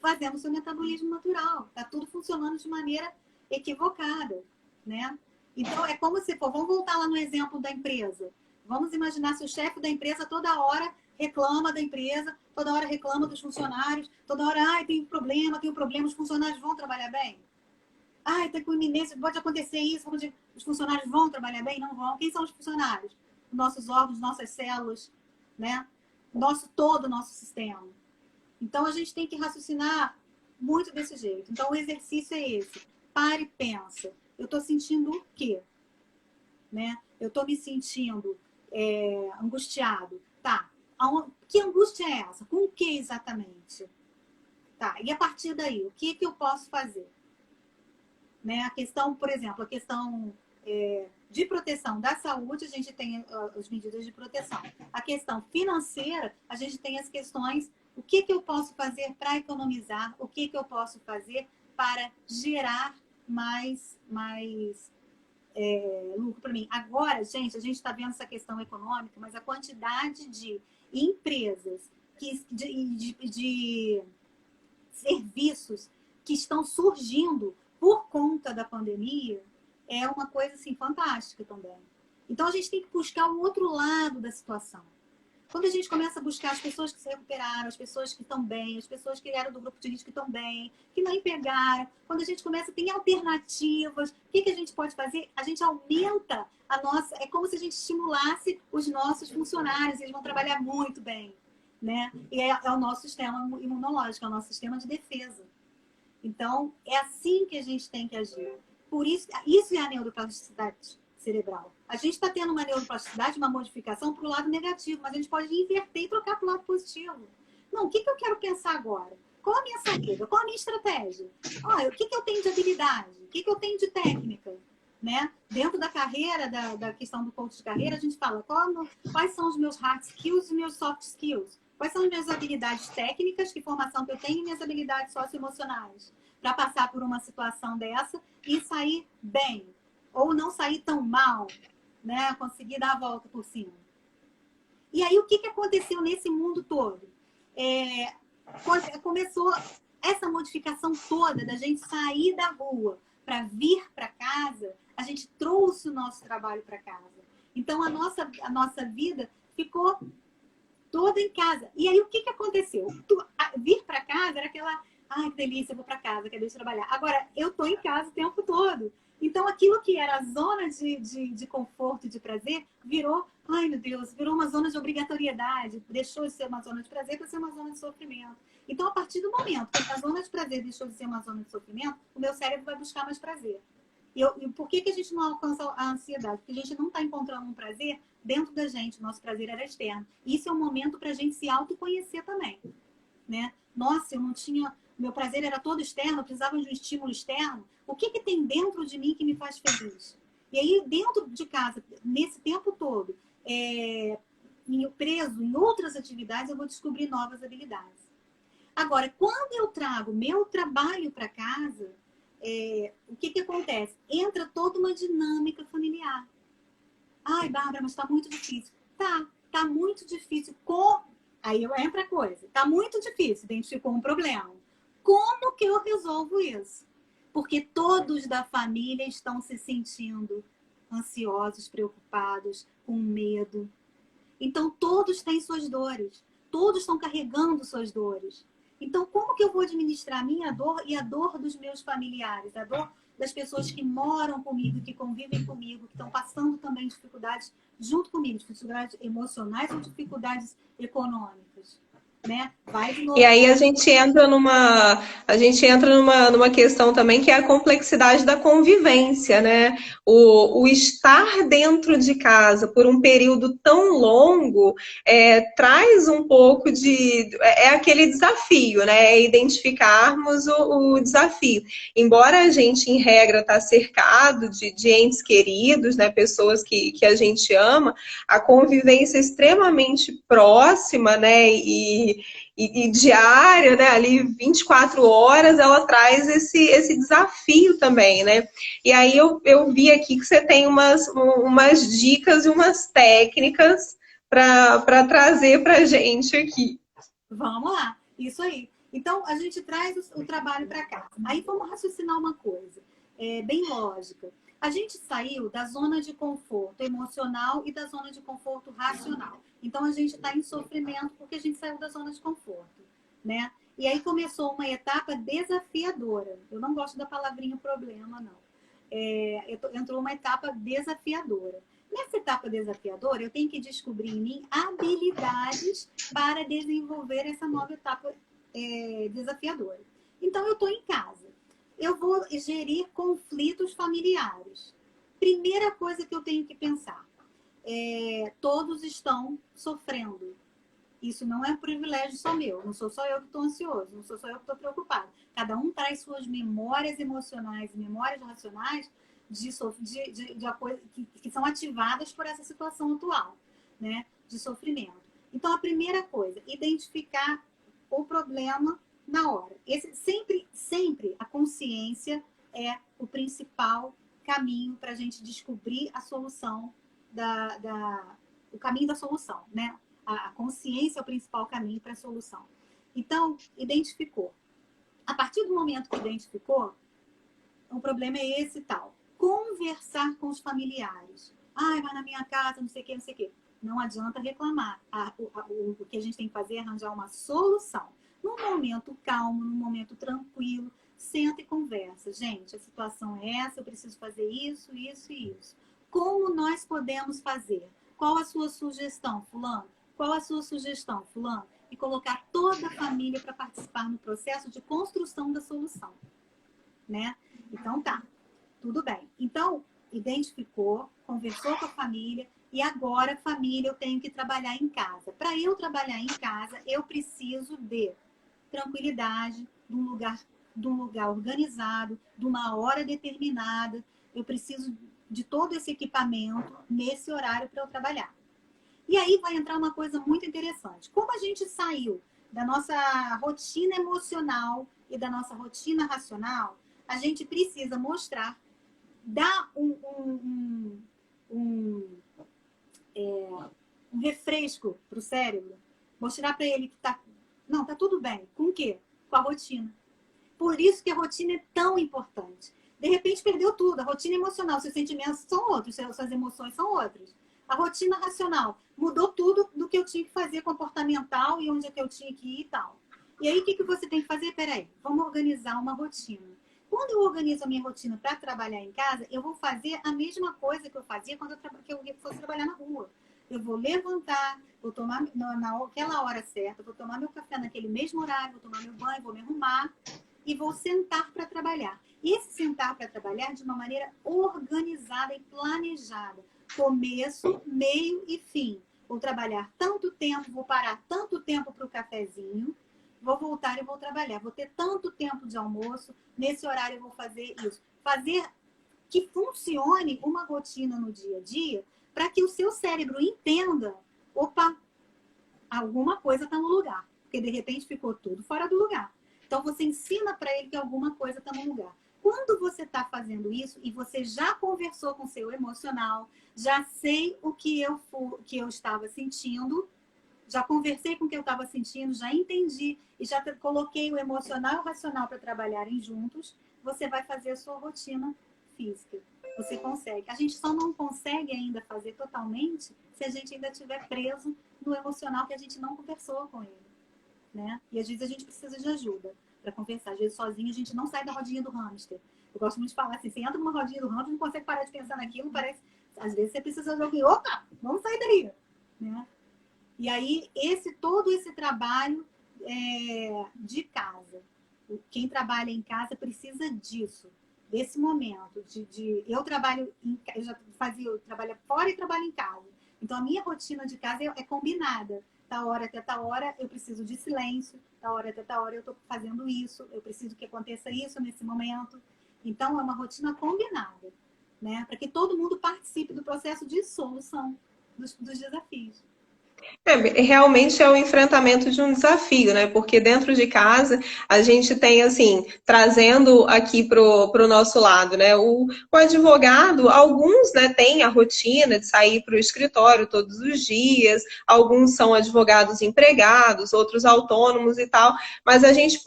fazendo o seu metabolismo natural. Está tudo funcionando de maneira equivocada, né? Então, é como se for... Vamos voltar lá no exemplo da empresa. Vamos imaginar se o chefe da empresa toda hora reclama da empresa, toda hora reclama dos funcionários, toda hora, tem um problema, os funcionários vão trabalhar bem? Tem com iminência, pode acontecer isso, os funcionários vão trabalhar bem? Não vão. Quem são os funcionários? Nossos órgãos, nossas células, né? Todo o nosso sistema. Então, a gente tem que raciocinar muito desse jeito. Então, o exercício é esse. Pare e pensa. Eu estou sentindo o quê? Né? Eu estou me sentindo angustiado. Tá. Que angústia é essa? Com o que exatamente? Tá. E a partir daí, o que eu posso fazer? Né? A questão, por exemplo, a questão de proteção da saúde, a gente tem as medidas de proteção. A questão financeira, a gente tem as questões, o que eu posso fazer para economizar, o que eu posso fazer para gerar mais lucro para mim. Agora, gente, a gente está vendo essa questão econômica, mas a quantidade de empresas, de serviços que estão surgindo por conta da pandemia é uma coisa assim fantástica também. Então a gente tem que buscar o outro lado da situação. Quando a gente começa a buscar as pessoas que se recuperaram, as pessoas que estão bem, as pessoas que eram do grupo de risco que estão bem, que não pegaram, quando a gente começa a ter alternativas, o que a gente pode fazer? A gente aumenta a nossa... É como se a gente estimulasse os nossos funcionários, eles vão trabalhar muito bem, né? E é o nosso sistema imunológico, é o nosso sistema de defesa. Então, é assim que a gente tem que agir. por isso, isso é a neuroplasticidade cerebral. A gente está tendo uma neuroplasticidade, uma modificação para o lado negativo, mas a gente pode inverter e trocar para o lado positivo. Não, o que eu quero pensar agora? Qual a minha saída? Qual a minha estratégia? O que eu tenho de habilidade? O que eu tenho de técnica? Né? Dentro da carreira, da questão do coach de carreira, a gente fala quais são os meus hard skills e os meus soft skills. Quais são as minhas habilidades técnicas, que formação que eu tenho, e minhas habilidades socioemocionais. Para passar por uma situação dessa e sair bem. Ou não sair tão mal, né? Conseguir dar a volta por cima. E aí, o que aconteceu nesse mundo todo? Começou essa modificação toda da gente sair da rua para vir para casa, a gente trouxe o nosso trabalho para casa. Então, a nossa vida ficou toda em casa. E aí, o que aconteceu? Vir para casa era aquela... Ai, que delícia, eu vou para casa, acabei de trabalhar. Agora, eu tô em casa o tempo todo. Então, aquilo que era a zona de conforto e de prazer virou, ai meu Deus, virou uma zona de obrigatoriedade. Deixou de ser uma zona de prazer para ser uma zona de sofrimento. Então, a partir do momento que a zona de prazer deixou de ser uma zona de sofrimento, o meu cérebro vai buscar mais prazer. E por que a gente não alcança a ansiedade? Porque a gente não está encontrando um prazer dentro da gente. O nosso prazer era externo. Isso é um momento para a gente se autoconhecer também. Né? Nossa, eu não tinha... Meu prazer era todo externo, eu precisava de um estímulo externo. O que tem dentro de mim que me faz feliz? E aí, dentro de casa, nesse tempo todo, preso em outras atividades, eu vou descobrir novas habilidades. Agora, quando eu trago meu trabalho para casa, o que acontece? Entra toda uma dinâmica familiar. Ai, Bárbara, mas está muito difícil. Tá muito difícil. Aí entra a coisa. Tá muito difícil, identificou um problema. Como que eu resolvo isso? Porque todos da família estão se sentindo ansiosos, preocupados, com medo. Então, todos têm suas dores. Todos estão carregando suas dores. Então, como que eu vou administrar a minha dor e a dor dos meus familiares? A dor das pessoas que moram comigo, que convivem comigo, que estão passando também dificuldades junto comigo, dificuldades emocionais ou dificuldades econômicas. Né? Vai de novo. E aí a gente entra numa questão também que é a complexidade da convivência, né? O estar dentro de casa por um período tão longo traz um pouco de... É aquele desafio, né? É identificarmos o desafio. Embora a gente, em regra, está cercado de entes queridos, né? Pessoas que a gente ama, a convivência é extremamente próxima, né? E diária, né, ali 24 horas, ela traz esse desafio também, né? E aí eu vi aqui que você tem umas dicas e umas técnicas para trazer para a gente aqui. Vamos lá, isso aí. Então, a gente traz o trabalho para cá. Aí vamos raciocinar uma coisa, bem lógica. A gente saiu da zona de conforto emocional e da zona de conforto racional. Então, a gente está em sofrimento porque a gente saiu da zona de conforto, né? E aí começou uma etapa desafiadora. Eu não gosto da palavrinha problema, não. Entrou uma etapa desafiadora. Nessa etapa desafiadora, eu tenho que descobrir em mim habilidades para desenvolver essa nova etapa desafiadora. Então, eu estou em casa. Eu vou gerir conflitos familiares. Primeira coisa que eu tenho que pensar. Todos estão sofrendo. Isso não é um privilégio só meu. Não sou só eu que estou ansioso. Não sou só eu que estou preocupado. Cada um traz suas memórias emocionais e memórias racionais que são ativadas por essa situação atual, né, de sofrimento. Então, a primeira coisa, identificar o problema na hora. Sempre a consciência é o principal caminho para a gente descobrir a solução o caminho da solução, né? A consciência é o principal caminho para a solução. Então, identificou. A partir do momento que identificou, o problema é esse e tal. Conversar com os familiares. Ai, vai na minha casa, não sei o quê, não sei o quê. Não adianta reclamar. O que a gente tem que fazer é arranjar uma solução. Num momento calmo, num momento tranquilo, senta e conversa. Gente, a situação é essa, eu preciso fazer isso, isso e isso. Como nós podemos fazer? Qual a sua sugestão, fulano? Qual a sua sugestão, fulano? E colocar toda a família para participar no processo de construção da solução. Né? Então tá. tudo bem. Então, identificou, conversou com a família, e agora, família, eu tenho que trabalhar em casa. Para eu trabalhar em casa, eu preciso de tranquilidade, de um lugar organizado, de uma hora determinada. Eu preciso de todo esse equipamento nesse horário para eu trabalhar. E aí vai entrar uma coisa muito interessante. Como a gente saiu da nossa rotina emocional e da nossa rotina racional, a gente precisa mostrar, dar um refresco para o cérebro, mostrar para ele que tá tudo bem. Com o quê? Com a rotina. Por isso que a rotina é tão importante. De repente perdeu tudo, a rotina emocional, seus sentimentos são outros, suas emoções são outras. A rotina racional mudou tudo do que eu tinha que fazer, comportamental, e onde é que eu tinha que ir e tal. E aí, o que você tem que fazer? Peraí, vamos organizar uma rotina. Quando eu organizo a minha rotina para trabalhar em casa, eu vou fazer a mesma coisa que eu fazia quando eu fosse trabalhar na rua. Eu vou levantar, vou tomar naquela hora certa, vou tomar meu café naquele mesmo horário, vou tomar meu banho, vou me arrumar e vou sentar para trabalhar. E esse sentar para trabalhar de uma maneira organizada e planejada. Começo, meio e fim. Vou trabalhar tanto tempo, vou parar tanto tempo para o cafezinho, vou voltar e vou trabalhar. Vou ter tanto tempo de almoço, nesse horário eu vou fazer isso. Fazer que funcione uma rotina no dia a dia para que o seu cérebro entenda, opa, alguma coisa está no lugar. Porque de repente ficou tudo fora do lugar. Então você ensina para ele que alguma coisa está no lugar. Quando você está fazendo isso e você já conversou com o seu emocional, já sei o que eu estava sentindo, já conversei com o que eu estava sentindo, já entendi e já coloquei o emocional e o racional para trabalharem juntos, você vai fazer a sua rotina física. Você consegue. A gente só não consegue ainda fazer totalmente se a gente ainda estiver preso no emocional que a gente não conversou com ele. Né? E às vezes a gente precisa de ajuda para conversar. Às vezes sozinho a gente não sai da rodinha do hamster. Eu gosto muito de falar assim, você entra numa rodinha do hamster, não consegue parar de pensar naquilo, parece... Às vezes você precisa de alguém, opa, vamos sair daí. Né? E aí, todo esse trabalho de casa. Quem trabalha em casa precisa disso, desse momento. Eu trabalho, eu trabalho fora e trabalho em casa. Então, a minha rotina de casa é combinada. Da hora até tal hora eu preciso de silêncio, da hora até tal hora eu estou fazendo isso, eu preciso que aconteça isso nesse momento. Então, é uma rotina combinada, né? Para que todo mundo participe do processo de solução dos desafios. Realmente é o enfrentamento de um desafio, né? Porque dentro de casa a gente tem, assim, trazendo aqui pro nosso lado, né? O advogado, alguns, né, têm a rotina de sair para o escritório todos os dias, alguns são advogados empregados, outros autônomos e tal, mas a gente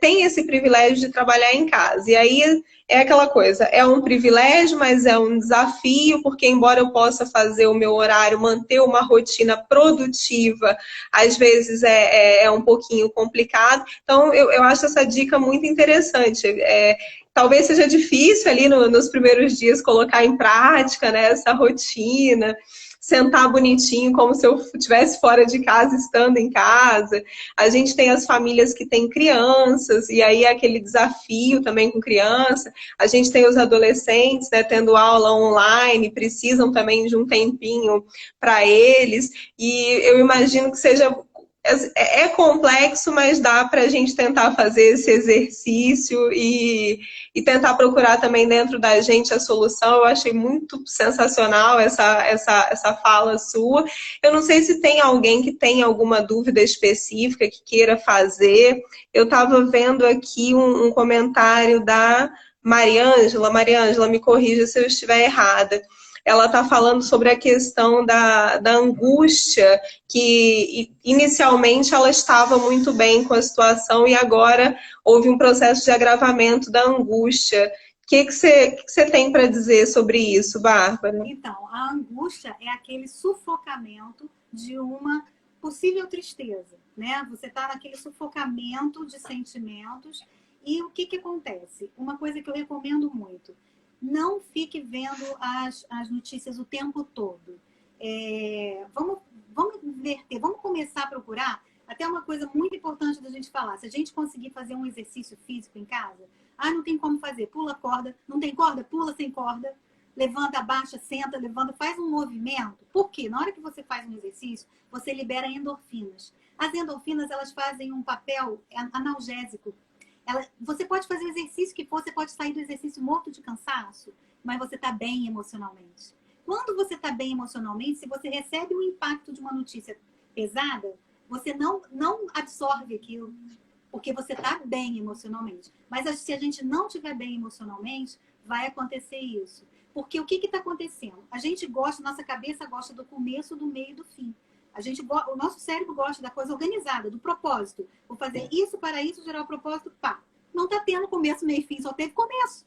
tem esse privilégio de trabalhar em casa. E aí é aquela coisa, é um privilégio, mas é um desafio, porque embora eu possa fazer o meu horário, manter uma rotina produtiva, às vezes é um pouquinho complicado. Então, eu acho essa dica muito interessante. Talvez seja difícil ali nos primeiros dias colocar em prática, né, essa rotina, sentar bonitinho, como se eu estivesse fora de casa, estando em casa. A gente tem as famílias que têm crianças, e aí é aquele desafio também com criança. A gente tem os adolescentes, né, tendo aula online, precisam também de um tempinho para eles. E eu imagino que seja... É complexo, mas dá para a gente tentar fazer esse exercício e tentar procurar também dentro da gente a solução. Eu achei muito sensacional essa fala sua. Eu não sei se tem alguém que tem alguma dúvida específica que queira fazer. Eu estava vendo aqui um comentário da Mariângela. Mariângela, me corrija se eu estiver errada. Ela está falando sobre a questão da angústia, que inicialmente ela estava muito bem com a situação e agora houve um processo de agravamento da angústia. O que você tem para dizer sobre isso, Bárbara? Então, a angústia é aquele sufocamento de uma possível tristeza, né? Você está naquele sufocamento de sentimentos e o que acontece? Uma coisa que eu recomendo muito, não fique vendo as notícias o tempo todo. Vamos inverter, vamos começar a procurar. Até uma coisa muito importante da gente falar, se a gente conseguir fazer um exercício físico em casa, Ah, não tem como fazer. Pula corda. Não tem corda? Pula sem corda. Levanta, abaixa, senta, levanta. Faz um movimento. Por quê? Na hora que você faz um exercício, você libera endorfinas. As endorfinas, elas fazem um papel analgésico. Você pode fazer o exercício que for, você pode sair do exercício morto de cansaço, mas você está bem emocionalmente. Quando você está bem emocionalmente, se você recebe o impacto de uma notícia pesada, você não absorve aquilo, porque você está bem emocionalmente. Mas se a gente não estiver bem emocionalmente, vai acontecer isso. Porque o que está acontecendo? A gente gosta, nossa cabeça gosta do começo, do meio e do fim. O nosso cérebro gosta da coisa organizada, do propósito. Vou fazer isso para isso, gerar o propósito, pá. Não está tendo começo, meio e fim, só teve começo.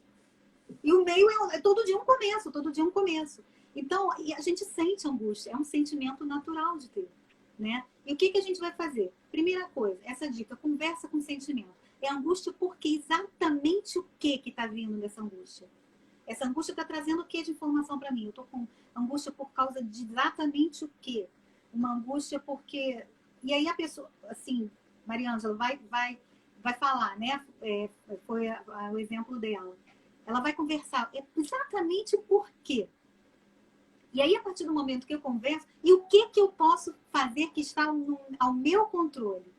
E o meio é todo dia um começo, todo dia um começo. Então, a gente sente angústia, é um sentimento natural de ter, né? E o que a gente vai fazer? Primeira coisa, essa dica, conversa com o sentimento. É angústia porque exatamente o que está vindo dessa angústia? Essa angústia está trazendo o que de informação para mim? Eu estou com angústia por causa de exatamente o quê? Uma angústia porque... E aí a pessoa, assim, Mariângela vai falar, né? Foi o exemplo dela. Ela vai conversar exatamente o porquê. E aí, a partir do momento que eu converso, e o que eu posso fazer que está ao meu controle,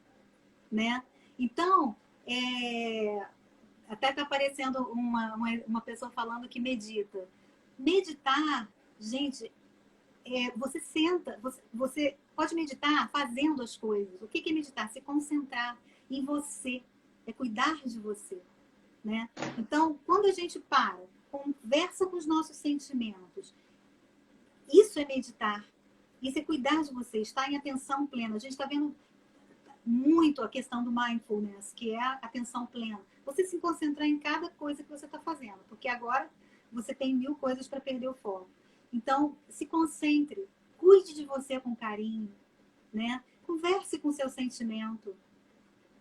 né? Então, até está aparecendo uma pessoa falando que medita. Meditar, gente, você senta, você pode meditar fazendo as coisas. O que é meditar? Se concentrar em você, é cuidar de você, né? Então, quando a gente conversa com os nossos sentimentos, isso é meditar. Isso é cuidar de você, estar em atenção plena. A gente está vendo muito a questão do mindfulness, que é a atenção plena. Você se concentrar em cada coisa que você está fazendo, porque agora você tem 1000 coisas para perder o foco. Então, se concentre, cuide de você com carinho, né? Converse com o seu sentimento,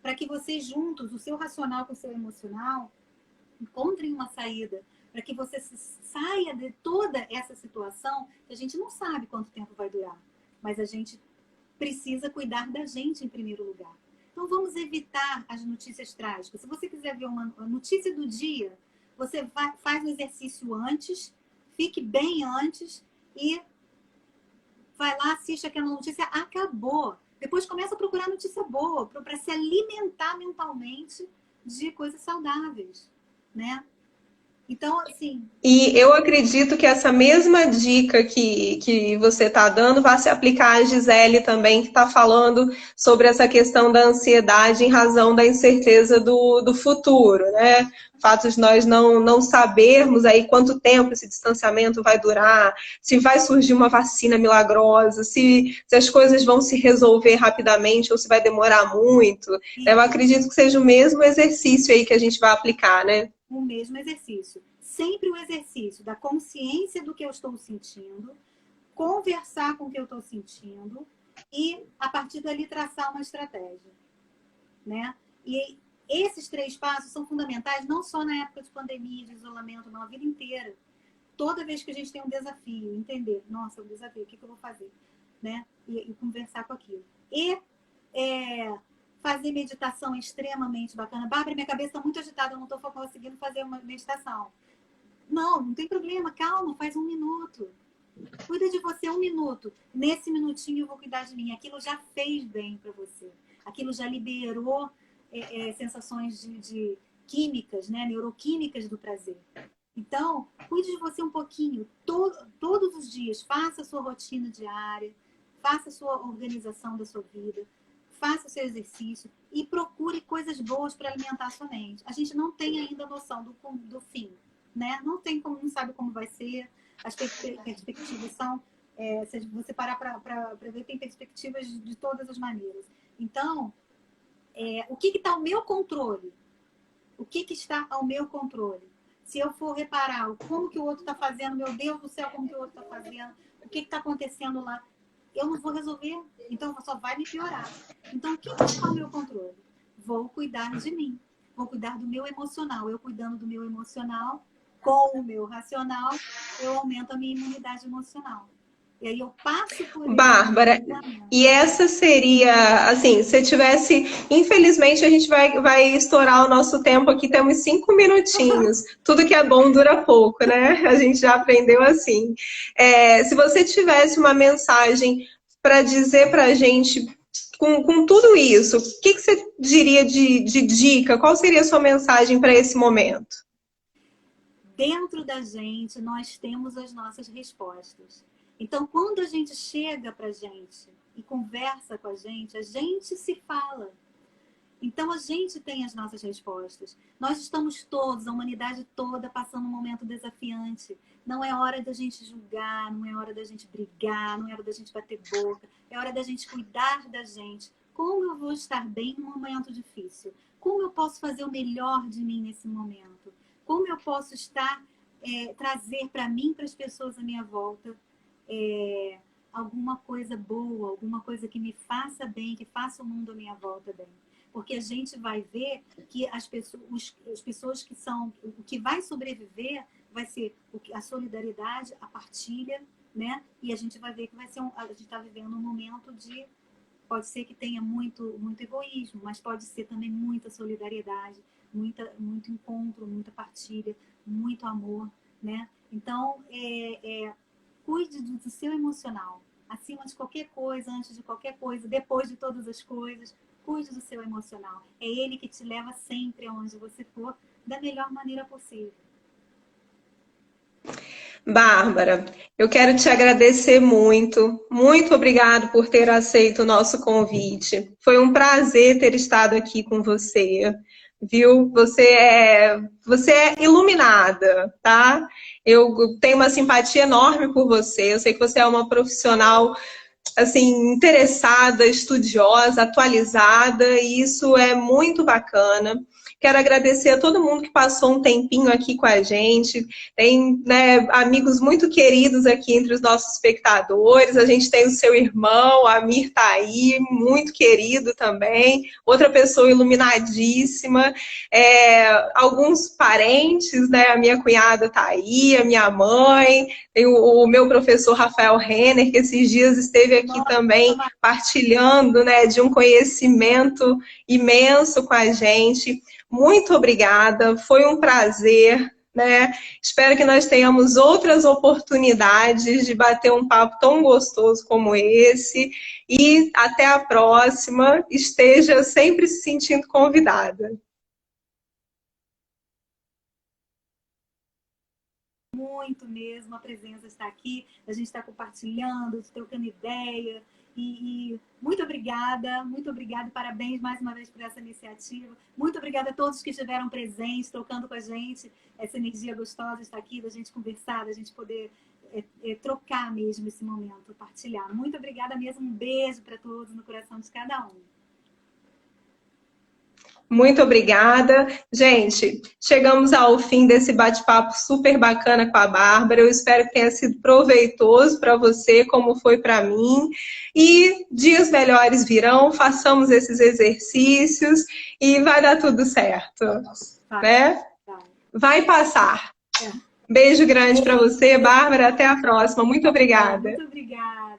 para que vocês juntos, o seu racional com o seu emocional, encontrem uma saída, para que você saia de toda essa situação que a gente não sabe quanto tempo vai durar, mas a gente precisa cuidar da gente em primeiro lugar. Então vamos evitar as notícias trágicas. Se você quiser ver uma notícia do dia, você faz o exercício antes, fique bem antes e vai lá, assiste aquela notícia, acabou. Depois começa a procurar notícia boa, para se alimentar mentalmente de coisas saudáveis, né? Então, assim... E eu acredito que essa mesma dica que você está dando vai se aplicar à Gisele também, que está falando sobre essa questão da ansiedade em razão da incerteza do futuro, né? O fato de nós não sabermos aí quanto tempo esse distanciamento vai durar, se vai surgir uma vacina milagrosa, se as coisas vão se resolver rapidamente ou se vai demorar muito. Eu acredito que seja o mesmo exercício aí que a gente vai aplicar, né? O mesmo exercício. Sempre o exercício da consciência do que eu estou sentindo, conversar com o que eu estou sentindo e, a partir dali, traçar uma estratégia, né? E esses 3 passos são fundamentais não só na época de pandemia, de isolamento, não, a vida inteira. Toda vez que a gente tem um desafio, entender, nossa, um desafio, o que eu vou fazer? Né? E conversar com aquilo. E fazer meditação é extremamente bacana. Bárbara, minha cabeça está muito agitada, eu não estou conseguindo fazer uma meditação. Não tem problema, calma, faz 1 minuto. Cuida de você 1 minuto. Nesse minutinho eu vou cuidar de mim. Aquilo já fez bem para você. Aquilo já liberou sensações de químicas, né? Neuroquímicas do prazer. Então, cuide de você um pouquinho. Todos os dias, faça a sua rotina diária, faça a sua organização da sua vida, faça o seu exercício e procure coisas boas para alimentar a sua mente. A gente não tem ainda noção do fim, né? Não sabe como vai ser. As perspectivas são... se você parar para ver, tem perspectivas de todas as maneiras. Então, o que está ao meu controle? O que está ao meu controle? Se eu for reparar como que o outro está fazendo, meu Deus do céu, como que o outro está fazendo, o que está acontecendo lá, eu não vou resolver, então só vai me piorar. Então, o que está ao meu controle? Vou cuidar de mim, vou cuidar do meu emocional. Eu cuidando do meu emocional, com o meu racional, eu aumento a minha imunidade emocional. E aí eu passo por Bárbara, esse. e essa seria, assim, se tivesse, infelizmente a gente vai estourar o nosso tempo aqui, temos 5 minutinhos. Tudo que é bom dura pouco, né? A gente já aprendeu assim. Se você tivesse uma mensagem para dizer para a gente, com tudo isso, o que você diria de dica? Qual seria a sua mensagem para esse momento? Dentro da gente, nós temos as nossas respostas. Então, quando a gente chega para a gente e conversa com a gente se fala. Então, a gente tem as nossas respostas. Nós estamos todos, a humanidade toda, passando um momento desafiante. Não é hora da gente julgar, não é hora da gente brigar, não é hora da gente bater boca. É hora da gente cuidar da gente. Como eu vou estar bem num momento difícil? Como eu posso fazer o melhor de mim nesse momento? Como eu posso trazer para mim, para as pessoas à minha volta, alguma coisa boa, alguma coisa que me faça bem, que faça o mundo à minha volta bem. Porque a gente vai ver que as pessoas que são... O que vai sobreviver vai ser a solidariedade, a partilha, né? E a gente vai ver que a gente está vivendo um momento de... Pode ser que tenha muito egoísmo, mas pode ser também muita solidariedade, muito encontro, muita partilha, muito amor, né? Então, cuide do seu emocional. Acima de qualquer coisa, antes de qualquer coisa, depois de todas as coisas, cuide do seu emocional. É ele que te leva sempre aonde você for, da melhor maneira possível. Bárbara, eu quero te agradecer muito. Muito obrigado por ter aceito o nosso convite. Foi um prazer ter estado aqui com você. Viu? Você é iluminada, tá? Eu tenho uma simpatia enorme por você. Eu sei que você é uma profissional assim, interessada, estudiosa, atualizada, e isso é muito bacana. Quero agradecer a todo mundo que passou um tempinho aqui com a gente. Tem, né, amigos muito queridos aqui entre os nossos espectadores. A gente tem o seu irmão, o Amir tá aí, muito querido também. Outra pessoa iluminadíssima. Alguns parentes, né? A minha cunhada tá aí, a minha mãe. Tem o meu professor Rafael Renner, que esses dias esteve aqui também partilhando, né, de um conhecimento imenso com a gente. Muito obrigada, foi um prazer, né? Espero que nós tenhamos outras oportunidades de bater um papo tão gostoso como esse. E até a próxima. Esteja sempre se sentindo convidada. Muito mesmo, a presença está aqui, a gente está compartilhando, trocando ideia. E muito obrigada, parabéns mais uma vez por essa iniciativa. Muito obrigada a todos que estiveram presentes, trocando com a gente. Essa energia gostosa está aqui, da gente conversar, da gente poder trocar mesmo esse momento, partilhar. Muito obrigada mesmo, um beijo para todos no coração de cada um. Muito obrigada. Gente, chegamos ao fim desse bate-papo super bacana com a Bárbara. Eu espero que tenha sido proveitoso para você, como foi para mim. E dias melhores virão, façamos esses exercícios e vai dar tudo certo. Né? Vai passar. Beijo grande para você, Bárbara. Até a próxima. Muito obrigada. Muito obrigada.